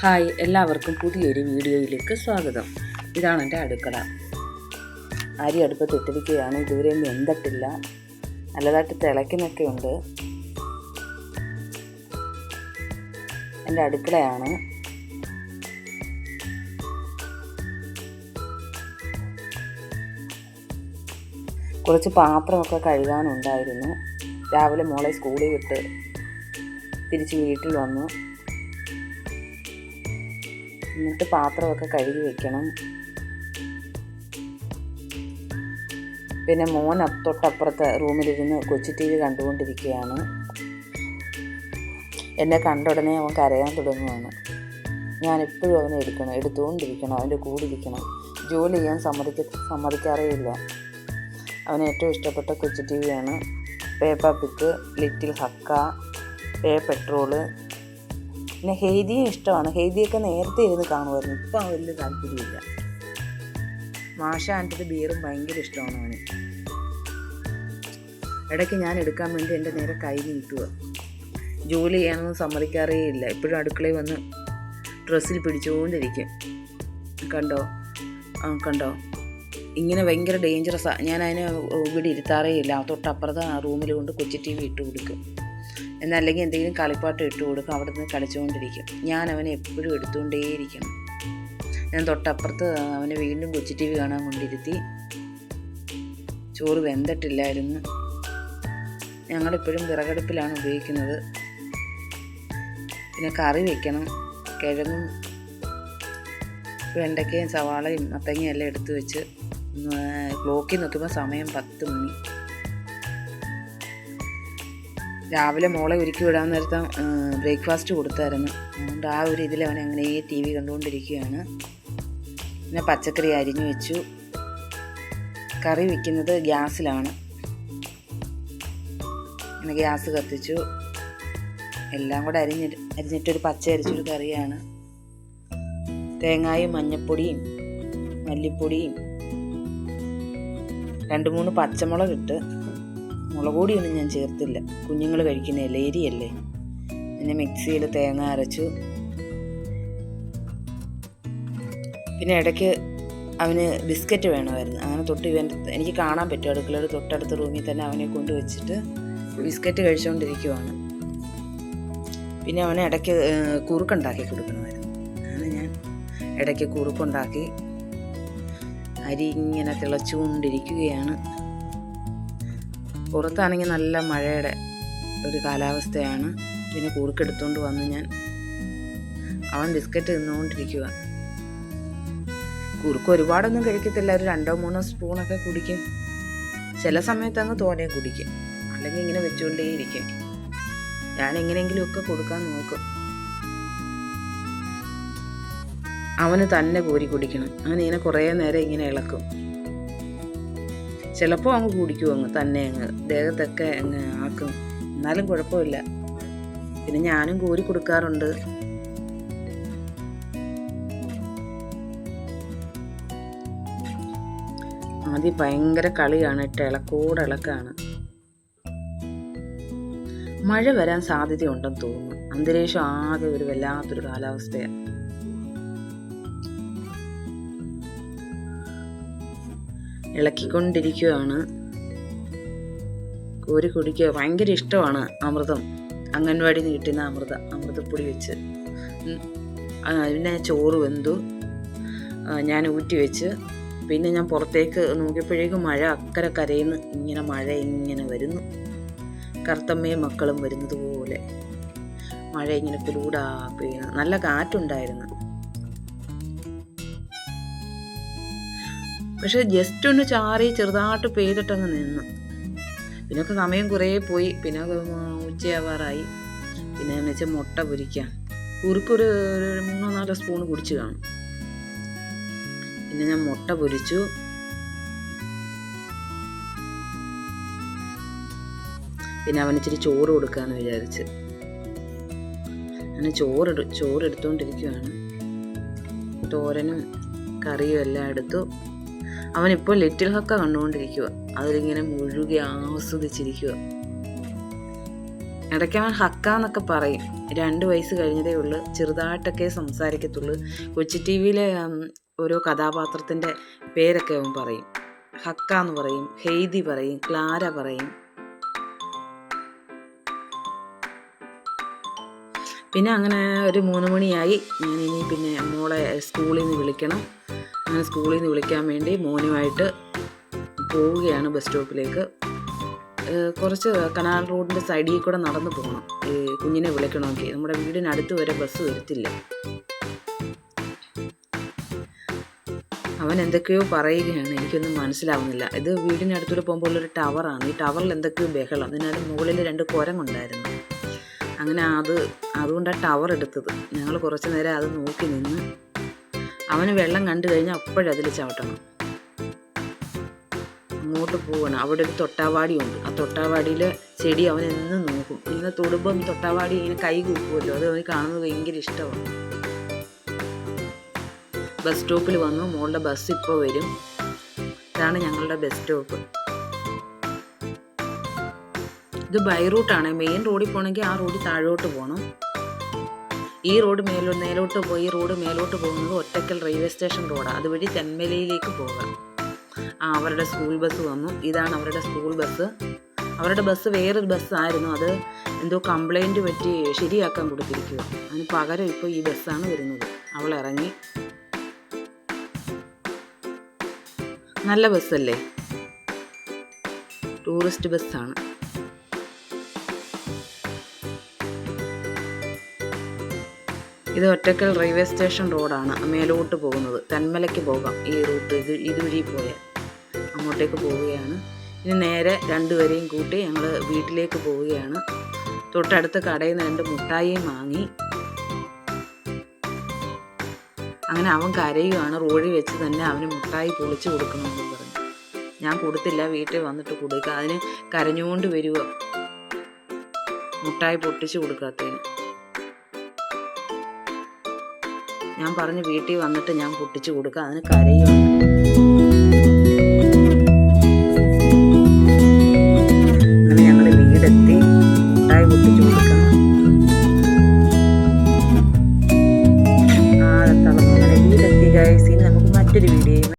Hi, എല്ലാവർക്കും പുതിയൊരു വീഡിയോയിലേക്ക് സ്വാഗതം. ഇതാണ് എൻ്റെ അടുക്കള. അരി അടുപ്പത്ത് ഇട്ടിരിക്കുകയാണ്. ഇതുവരെ ഒന്നും വെന്തിട്ടില്ല. നല്ലതായിട്ട് തിളയ്ക്കുന്നൊക്കെ ഉണ്ട്. എൻ്റെ അടുക്കളയാണ്. കുറച്ച് പാത്രമൊക്കെ കഴുകാനുണ്ടായിരുന്നു. രാവിലെ മോളെ സ്കൂളിൽ വിട്ട് തിരിച്ച് വീട്ടിൽ വന്നു. എന്നിട്ട് പാത്രമൊക്കെ കഴുകി വെക്കണം. പിന്നെ മോൻ തൊട്ടപ്പുറത്തെ റൂമിലിരുന്ന് കൊച്ചു TV കണ്ടുകൊണ്ടിരിക്കുകയാണ്. എന്നെ കണ്ട ഉടനെ അവൻ കരയാൻ തുടങ്ങുകയാണ്. ഞാനെപ്പോഴും അവനെ എടുത്തുകൊണ്ടിരിക്കണം, അവൻ്റെ കൂടെ ഇരിക്കണം. ജോലി ചെയ്യാൻ സമ്മതിക്കാറേ ഇല്ല. അവന് ഏറ്റവും ഇഷ്ടപ്പെട്ട കൊച്ചു TVയാണ്. പേപ്പ പിഗ്, ലിറ്റിൽ ഹക്ക, പേ പെട്രോള്. പിന്നെ ഹെയ്ദിയും ഇഷ്ടമാണ്. ഹെയ്ദിയൊക്കെ നേരത്തെ ഇരുന്ന് കാണുമായിരുന്നു. ഇപ്പം വലിയ താല്പര്യമില്ല. മാഷ ആൻറ്റത് ബിയറും ഭയങ്കര ഇഷ്ടമാണ് അവന്. ഇടയ്ക്ക് ഞാൻ എടുക്കാൻ വേണ്ടി എൻ്റെ നേരെ കൈ നീട്ടുക. ജോലി ചെയ്യാനൊന്നും സമ്മതിക്കാറേ ഇല്ല. എപ്പോഴും അടുക്കളയിൽ വന്ന് ഡ്രസ്സിൽ പിടിച്ചുകൊണ്ടിരിക്കും. കണ്ടോ ഇങ്ങനെ ഭയങ്കര ഡേഞ്ചറസാണ്. ഞാൻ അതിനെ ഇവിടെ ഇരുത്താറേ ഇല്ല. തൊട്ടപ്പുറത്ത് ആ റൂമിൽ കൊണ്ട് കൊച്ചു TV ഇട്ട് കൊടുക്കും. എന്നല്ലെങ്കിൽ എന്തെങ്കിലും കളിപ്പാട്ട് ഇട്ട് കൊടുക്കും. അവിടെ നിന്ന് കളിച്ചുകൊണ്ടിരിക്കും. ഞാൻ അവനെ എപ്പോഴും എടുത്തുകൊണ്ടേയിരിക്കണം. ഞാൻ തൊട്ടപ്പുറത്ത് അവനെ വീണ്ടും കൊച്ചു TV കാണാൻ കൊണ്ടിരുത്തി. ചോറ് വെന്തിട്ടില്ലായിരുന്നു. ഞങ്ങളിപ്പോഴും വിറകടുപ്പിലാണ് ഉപയോഗിക്കുന്നത്. പിന്നെ കറി വയ്ക്കണം. കിഴങ്ങും വെണ്ടയ്ക്കയും സവാളയും മത്തങ്ങയും എല്ലാം എടുത്ത് വെച്ച് ക്ലോക്കിൽ നോക്കുമ്പോൾ സമയം 10 മണി. രാവിലെ മോളെ ഒരുക്കി വിടാൻ നേരത്തെ ബ്രേക്ക്ഫാസ്റ്റ് കൊടുത്തായിരുന്നു. അതുകൊണ്ട് ആ ഒരു ഇതിൽ അവൻ അങ്ങനെ TV കണ്ടുകൊണ്ടിരിക്കുകയാണ്. പിന്നെ പച്ചക്കറി അരിഞ്ഞു വെച്ചു. കറി വയ്ക്കുന്നത് ഗ്യാസിലാണ്. അങ്ങനെ ഗ്യാസ് കത്തിച്ചു. എല്ലാം കൂടെ അരിഞ്ഞിട്ടൊരു പച്ച അരിച്ചൊരു കറിയാണ്. തേങ്ങായും മഞ്ഞൾപ്പൊടിയും മല്ലിപ്പൊടിയും 2-3 പച്ചമുളക് ഇട്ട്. മുളക് പൊടിയൊന്നും ഞാൻ ചേർത്തില്ല. കുഞ്ഞുങ്ങൾ കഴിക്കുന്നതല്ലേ, എരിയല്ലേ. പിന്നെ മിക്സിയിൽ തേങ്ങ അരച്ചു. പിന്നെ ഇടയ്ക്ക് അവന് ബിസ്ക്കറ്റ് വേണമായിരുന്നു. അങ്ങനെ എനിക്ക് കാണാൻ പറ്റും അടുക്കളയുടെ തൊട്ടടുത്ത റൂമിൽ തന്നെ അവനെ കൊണ്ടുവച്ചിട്ട് ബിസ്ക്കറ്റ് കഴിച്ചുകൊണ്ടിരിക്കുവാണ്. പിന്നെ അവന് ഇടയ്ക്ക് കുറുക്കുണ്ടാക്കി കൊടുക്കണമായിരുന്നു. അങ്ങനെ ഞാൻ ഇടയ്ക്ക് കുറുക്കുണ്ടാക്കി. അരി ഇങ്ങനെ തിളച്ചുകൊണ്ടിരിക്കുകയാണ്. പുറത്താണെങ്കിൽ നല്ല മഴയുടെ ഒരു കാലാവസ്ഥയാണ്. പിന്നെ കുറുക്കെടുത്തുകൊണ്ട് വന്ന് അവൻ ബിസ്ക്കറ്റ് തിന്നുകൊണ്ടിരിക്കുക. കുറുക്ക് ഒരുപാടൊന്നും കഴിക്കത്തില്ല. ഒരു 2-3 സ്പൂണൊക്കെ കുടിക്കും. ചില സമയത്ത് അങ്ങ് തോനെ കുടിക്കും. അല്ലെങ്കിൽ ഇങ്ങനെ വെച്ചുകൊണ്ടേയിരിക്കും. ഞാൻ എങ്ങനെയെങ്കിലുമൊക്കെ കൊടുക്കാൻ നോക്കും. അവന് തന്നെ കോരി കുടിക്കണം. അങ്ങനെ ഇങ്ങനെ കുറേ നേരം ഇങ്ങനെ ഇളക്കും. ചിലപ്പോൾ അങ്ങ് കുടിക്കും. തന്നെ ദേഹത്തൊക്കെ ആക്കും. എന്നാലും കുഴപ്പമില്ല. പിന്നെ ഞാനും കോരി കൊടുക്കാറുണ്ട്. ആദ്യം ഭയങ്കര കളിയാണ്. ഇളക്കാണ്. മഴ വരാൻ സാധ്യതയുണ്ടെന്ന് തോന്നുന്നു. അന്തരീക്ഷം ആകെ ഒരു വല്ലാത്തൊരു കാലാവസ്ഥയാണ്. ഇളക്കിക്കൊണ്ടിരിക്കുകയാണ്. കോരി കുടിക്കുക. ഭയങ്കര ഇഷ്ടമാണ് അമൃതം. അംഗൻവാടിയിൽ നിന്ന് കിട്ടുന്ന അമൃതപ്പൊടി വെച്ച്. പിന്നെ ചോറ് വെന്തു. ഞാൻ ഊറ്റി വെച്ച്. പിന്നെ ഞാൻ പുറത്തേക്ക് നോക്കിയപ്പോഴേക്കും മഴ അക്കരെ കരയിൽ നിന്ന് മഴ ഇങ്ങനെ വരുന്നു. കറുത്തമ്മയും മക്കളും വരുന്നത് പോലെ മഴ ഇങ്ങനെ പിലൂടാ പെയ്യുന്നു. നല്ല കാറ്റുണ്ടായിരുന്നു. പക്ഷെ ജസ്റ്റ് ഒന്ന് ചാറി ചെറുതായിട്ട് പെയ്തിട്ടങ്ങ് നിന്നു. പിന്നൊക്കെ സമയം കുറേ പോയി. പിന്നെ ഉച്ചയാവാറായി. പിന്നെ എന്ന് വെച്ചാൽ മുട്ട പൊരിക്കാം. കുറുക്കൊരു 3-4 സ്പൂൺ കുടിച്ച് കാണും. പിന്നെ ഞാൻ മുട്ട പൊരിച്ചു. പിന്നെ അവനിച്ചിരി ചോറ് കൊടുക്കാമെന്ന് വിചാരിച്ച് അങ്ങനെ ചോറ് എടുത്തുകൊണ്ടിരിക്കുകയാണ്. തോരനും കറിയും എല്ലാം എടുത്തു. അവനിപ്പോൾ ലിറ്റിൽ ഹക്ക കണ്ടുകൊണ്ടിരിക്കുക. അതിലിങ്ങനെ മുഴുകി ആസ്വദിച്ചിരിക്കുക. ഇടയ്ക്ക് അവൻ ഹക്ക എന്നൊക്കെ പറയും. 2 വയസ്സ് കഴിഞ്ഞതേ ഉള്ളൂ. ചെറുതായിട്ടൊക്കെ സംസാരിക്കത്തുള്ളൂ. കൊച്ചി ടി വിയിലെ ഓരോ കഥാപാത്രത്തിൻ്റെ പേരൊക്കെ അവൻ പറയും. ഹക്ക എന്ന് പറയും, ഹെയ്തി പറയും, ക്ലാര പറയും. പിന്നെ അങ്ങനെ ഒരു 3 മണിയായി. ഞാനിനി പിന്നെ മോളെ സ്കൂളിൽ നിന്ന് വിളിക്കണം. അങ്ങനെ സ്കൂളിൽ നിന്ന് വിളിക്കാൻ വേണ്ടി മോനുമായിട്ട് പോവുകയാണ് ബസ് സ്റ്റോപ്പിലേക്ക്. കുറച്ച് കനാൽ റോഡിൻ്റെ സൈഡിൽ കൂടെ നടന്നു പോകണം ഈ കുഞ്ഞിനെ വിളിക്കണമെങ്കിൽ. നമ്മുടെ വീടിനടുത്ത് വരെ ബസ് വരത്തില്ല. അവൻ എന്തൊക്കെയോ പറയുകയാണ്, എനിക്കൊന്നും മനസ്സിലാവുന്നില്ല. ഇത് വീടിനടുത്തൂടെ പോകുമ്പോൾ ഉള്ളൊരു ടവറാണ്. ഈ ടവറിൽ എന്തൊക്കെയോ ബഹളം. അതിനകത്ത് മുകളിൽ 2 കുരങ്ങുണ്ടായിരുന്നു. അങ്ങനെ അതുകൊണ്ടാണ് ടവർ എടുത്തത്. ഞങ്ങൾ കുറച്ച് നേരം അത് നോക്കി നിന്ന്. അവന് വെള്ളം കണ്ടു കഴിഞ്ഞാൽ അപ്പോഴും അതിൽ ചവിട്ടണം. അങ്ങോട്ട് പോകണം. അവിടെ ഒരു തൊട്ടാവാടിയുണ്ട്. ആ തൊട്ടാവാടിയിൽ ചെടി അവൻ എന്നും നോക്കും. ഇങ്ങനെ തൊടുമ്പം തൊട്ടാവാടി ഇങ്ങനെ കൈ കൂപ്പുമല്ലോ, അത് അവന് കാണുന്നത് ഭയങ്കര ഇഷ്ടമാണ്. ബസ് സ്റ്റോപ്പിൽ വന്നു. മോളുടെ ബസ് ഇപ്പോൾ വരും. ഇതാണ് ഞങ്ങളുടെ ബസ് സ്റ്റോപ്പ്. ഇത് ബൈ റൂട്ടാണ്. മെയിൻ റോഡിൽ പോകണമെങ്കിൽ ആ റോഡിൽ താഴോട്ട് പോകണം. ഈ റോഡ് മേലോട്ട് പോയി ഈ റോഡ് മേലോട്ട് പോകുന്നത് ഒറ്റക്കൽ റെയിൽവേ സ്റ്റേഷൻ റോഡാണ്. അതുവഴി തെന്മലയിലേക്ക് പോകാം. അവരുടെ സ്കൂൾ ബസ് വന്നു. ഇതാണ് അവരുടെ സ്കൂൾ ബസ്. അവരുടെ ബസ് വേറൊരു ബസ്സായിരുന്നു. അത് എന്തോ കംപ്ലൈൻറ്റ് പറ്റി ശരിയാക്കാൻ കൊടുത്തിരിക്കുക. അതിന് പകരം ഇപ്പോൾ ഈ ബസ്സാണ് വരുന്നത്. അവൾ ഇറങ്ങി. നല്ല ബസ്സല്ലേ, ടൂറിസ്റ്റ് ബസ്സാണ്. ഇത് ഒറ്റക്കൽ റെയിൽവേ സ്റ്റേഷൻ റോഡാണ്. മേലോട്ട് പോകുന്നത് തെന്മലയ്ക്ക് പോകാം. ഈ റൂട്ട് ഇതുവഴി പോയാൽ അങ്ങോട്ടേക്ക് പോവുകയാണ്. ഇനി നേരെ 2 പേരെയും കൂട്ടി ഞങ്ങൾ വീട്ടിലേക്ക് പോവുകയാണ്. തൊട്ടടുത്ത കടയിൽ നിന്ന് 2 മുട്ടായിയും വാങ്ങി. അങ്ങനെ അവൻ കരയുവാണ്. റോഡിൽ വെച്ച് തന്നെ അവന് മുട്ടായി പൊളിച്ച് കൊടുക്കണമെന്ന് പറഞ്ഞു. ഞാൻ കൊടുത്തില്ല, വീട്ടിൽ വന്നിട്ട് കൊടുക്കുക. അതിന് കരഞ്ഞുകൊണ്ട് വരിക, മുട്ടായി പൊട്ടിച്ച് കൊടുക്കാത്തതിന്. ഞാൻ പറഞ്ഞു വീട്ടിൽ വന്നിട്ട് ഞാൻ പൊട്ടിച്ച് കൊടുക്കുക. അതിന് കരയുവാണ്. അങ്ങനെ ഞങ്ങൾ വീടെത്തി. മുട്ടായി പൊട്ടിച്ച് കൊടുക്കാം.